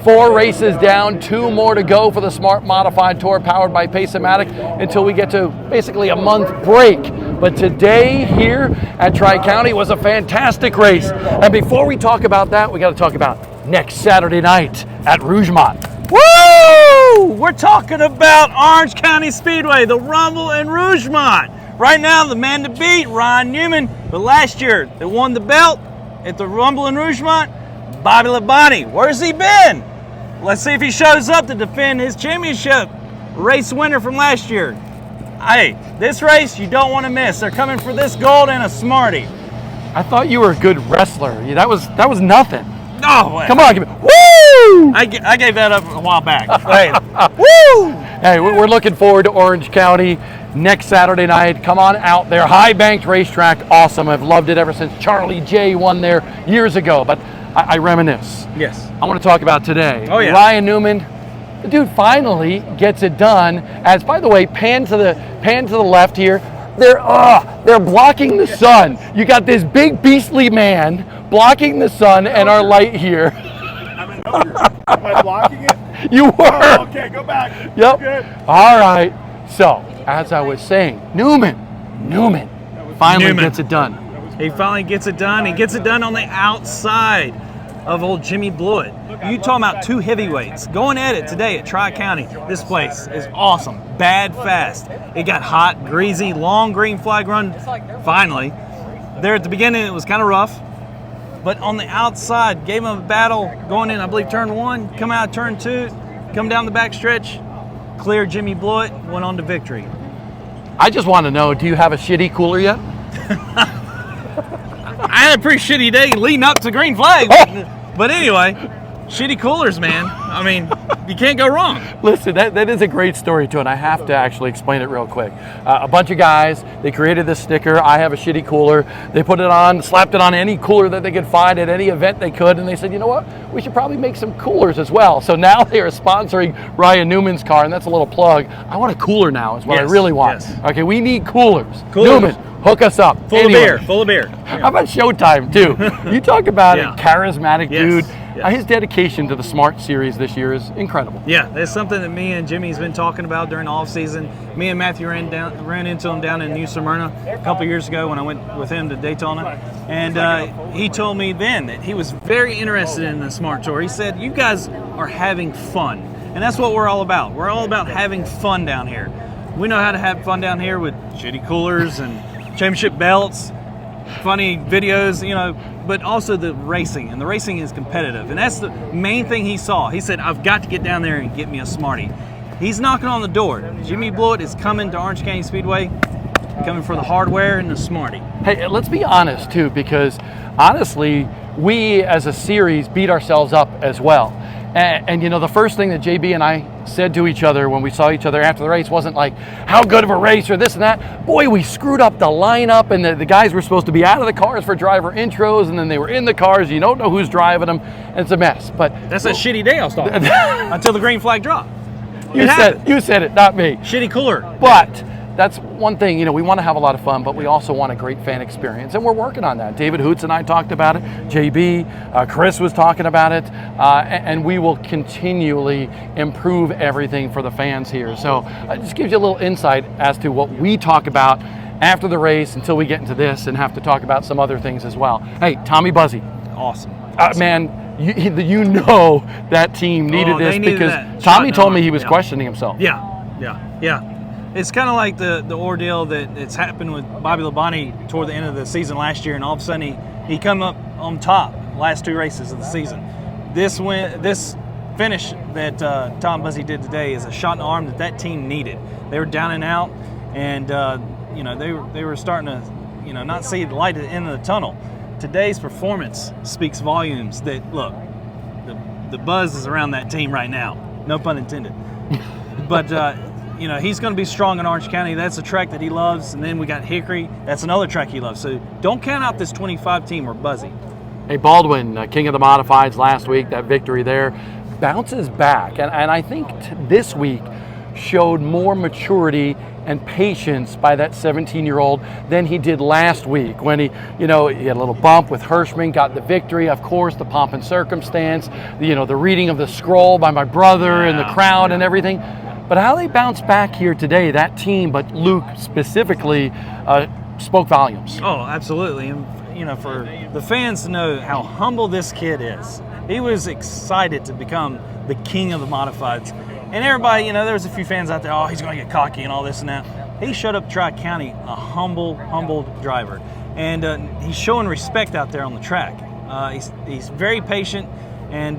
4 races down, 2 more to go for the Smart Modified Tour powered by Pace-O-Matic until we get to basically a month break. But today here at Tri-County was a fantastic race. And before we talk about that, we got to talk about next Saturday night at Rougemont. Woo! We're talking about Orange County Speedway, the Rumble in Rougemont. Right now, the man to beat, Ryan Newman. But last year, they won the belt at the Rumble in Rougemont, Bobby Labonte. Where's he been? Let's see if he shows up to defend his championship race winner from last year. Hey, this race you don't want to miss. They're coming for this gold and a Smarty. I thought you were a good wrestler. That was nothing. No, come on, give me. Woo! I gave that up a while back. Hey, woo! Hey, we're looking forward to Orange County next Saturday night. Come on out there. High Banked Racetrack, awesome. I've loved it ever since Charlie J won there years ago. But I reminisce. Yes. I want to talk about today. Oh, yeah. Ryan Newman, the dude finally gets it done. As, by the way, pan to the left here. They're blocking the sun. You got this big beastly man blocking the sun and our light here. Am I blocking it? You were. Oh, okay, go back. Yep. Good. All right. So, as I was saying, Newman finally gets it done. He finally gets it done. He gets it done on the outside of old Jimmy Blewett. You talking about 2 heavyweights going at it today at Tri-County. This place is awesome. Bad fast. It got hot, greasy, long green flag run. Finally. There at the beginning it was kind of rough. But on the outside, gave him a battle going in, I believe, turn 1, come out turn 2, come down the back stretch, clear Jimmy Blewett, went on to victory. I just want to know, do you have a shitty cooler yet? I had a pretty shitty day leading up to green flag. But anyway, shitty coolers, man. I mean, you can't go wrong. Listen, that is a great story too, and I have to actually explain it real quick. A bunch of guys, they created this sticker, I have a shitty cooler. They put it on, slapped it on any cooler that they could find at any event they could, and they said, you know what, we should probably make some coolers as well. So now they are sponsoring Ryan Newman's car, and that's a little plug. I want a cooler now is what I really want. Yes. Okay, we need coolers. Coolers. Newman, hook us up. Full of beer. How about Showtime too? You talk about a charismatic dude. Yes. His dedication to the Smart Series this year is incredible. Yeah, that's something that me and Jimmy's been talking about during the off season. Me and Matthew ran into him down in New Smyrna a couple years ago when I went with him to Daytona, and he told me then that he was very interested in the Smart Tour. He said, "You guys are having fun," and that's what we're all about. We're all about having fun down here. We know how to have fun down here with shitty coolers and championship belts, funny videos, but also the racing, and the racing is competitive, and that's the main thing he saw. He said, I've got to get down there and get me a Smarty. He's knocking on the door. Jimmy Blewett is coming to Orange County Speedway, coming for the hardware and the Smarty. Hey, let's be honest too, because honestly, we as a series beat ourselves up as well. And the first thing that JB and I said to each other when we saw each other after the race wasn't like, how good of a race or this and that. Boy, we screwed up the lineup, and the guys were supposed to be out of the cars for driver intros, and then they were in the cars. You don't know who's driving them, and it's a mess. But that's a shitty day I was talking about until the green flag dropped. You said it, not me. Shitty cooler. But that's one thing, we want to have a lot of fun, but we also want a great fan experience, and we're working on that. David Hoots and I talked about it. JB, Chris was talking about it, and we will continually improve everything for the fans here. So it just gives you a little insight as to what we talk about after the race until we get into this and have to talk about some other things as well. Hey, Tommy Buzzy. Awesome. Man, that team needed this because Tommy told me he was questioning himself. Yeah. It's kind of like the ordeal that it's happened with Bobby Labonte toward the end of the season last year, and all of a sudden he come up on top last 2 races of the season. This finish that Tom Buzzy did today is a shot in the arm that team needed. They were down and out, and they were starting to not see the light at the end of the tunnel. Today's performance speaks volumes. That look, the buzz is around that team right now. No pun intended. But he's going to be strong in Orange County. That's a track that he loves. And then we got Hickory. That's another track he loves. So don't count out this 25 team or Buzzy. Hey, Baldwin, king of the modifieds last week, that victory there, bounces back. And I think this week showed more maturity and patience by that 17-year-old than he did last week when he had a little bump with Rougemont, got the victory, of course, the pomp and circumstance, the reading of the scroll by my brother and the crowd and everything. But how they bounced back here today, that team, but Luke specifically, spoke volumes. Oh, absolutely. And, for the fans to know how humble this kid is. He was excited to become the king of the modifieds. And everybody, there was a few fans out there, oh, he's going to get cocky and all this and that. He showed up Tri-County a humble driver. And he's showing respect out there on the track. He's very patient. And,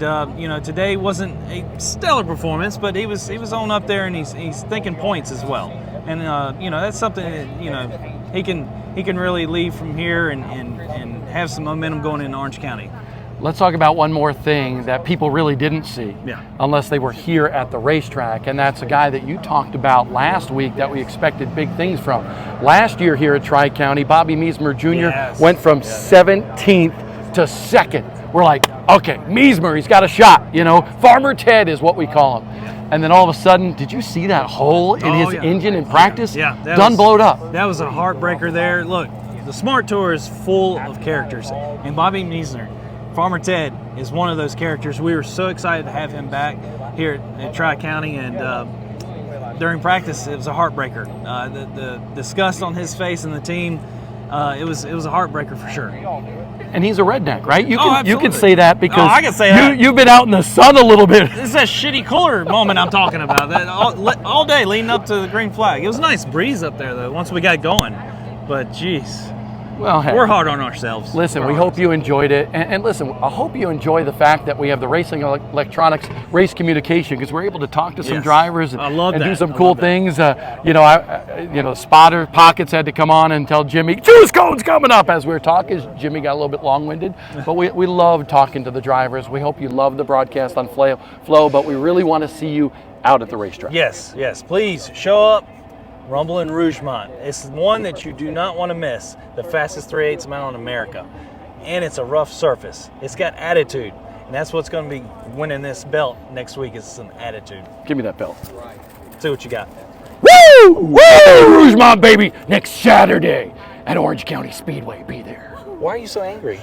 today wasn't a stellar performance, but he was on up there and he's thinking points as well. And, that's something that, he can really leave from here and have some momentum going into Orange County. Let's talk about one more thing that people really didn't see, unless they were here at the racetrack, and that's a guy that you talked about last week that we expected big things from. Last year here at Tri-County, Bobby Meismer Jr. went from 17th to 2nd. We're like, okay, Meismer, he's got a shot. Farmer Ted is what we call him. And then all of a sudden, did you see that hole in his engine in practice? Yeah. Blowed up. That was a heartbreaker there. Look, the Smart Tour is full of characters, and Bobby Meisner, Farmer Ted, is one of those characters. We were so excited to have him back here at Tri-County, and during practice, it was a heartbreaker. The disgust on his face and the team, it was a heartbreker for sure. And he's a redneck, right? You absolutely. can say that because I can say that. You've been out in the sun a little bit. This is that shitty cooler moment I'm talking about. That all day leading up to the green flag. It was a nice breeze up there, though, once we got going. But, geez. Well, hey, we're hard on ourselves. Listen, we hope you enjoyed it. And listen, I hope you enjoy the fact that we have the Racing Electronics race communication, because we're able to talk to some drivers and do some cool things. Spotter Pockets had to come on and tell Jimmy, juice cone's coming up as we were talking. Jimmy got a little bit long-winded. But we love talking to the drivers. We hope you love the broadcast on Flow, but we really want to see you out at the racetrack. Yes. Please show up. Rumble in Rougemont. It's one that you do not want to miss. The fastest 3/8 mile in America. And it's a rough surface. It's got attitude. And that's what's going to be winning this belt next week, is some attitude. Give me that belt. See what you got. Woo! Woo! Rougemont, baby! Next Saturday at Orange County Speedway. Be there. Why are you so angry?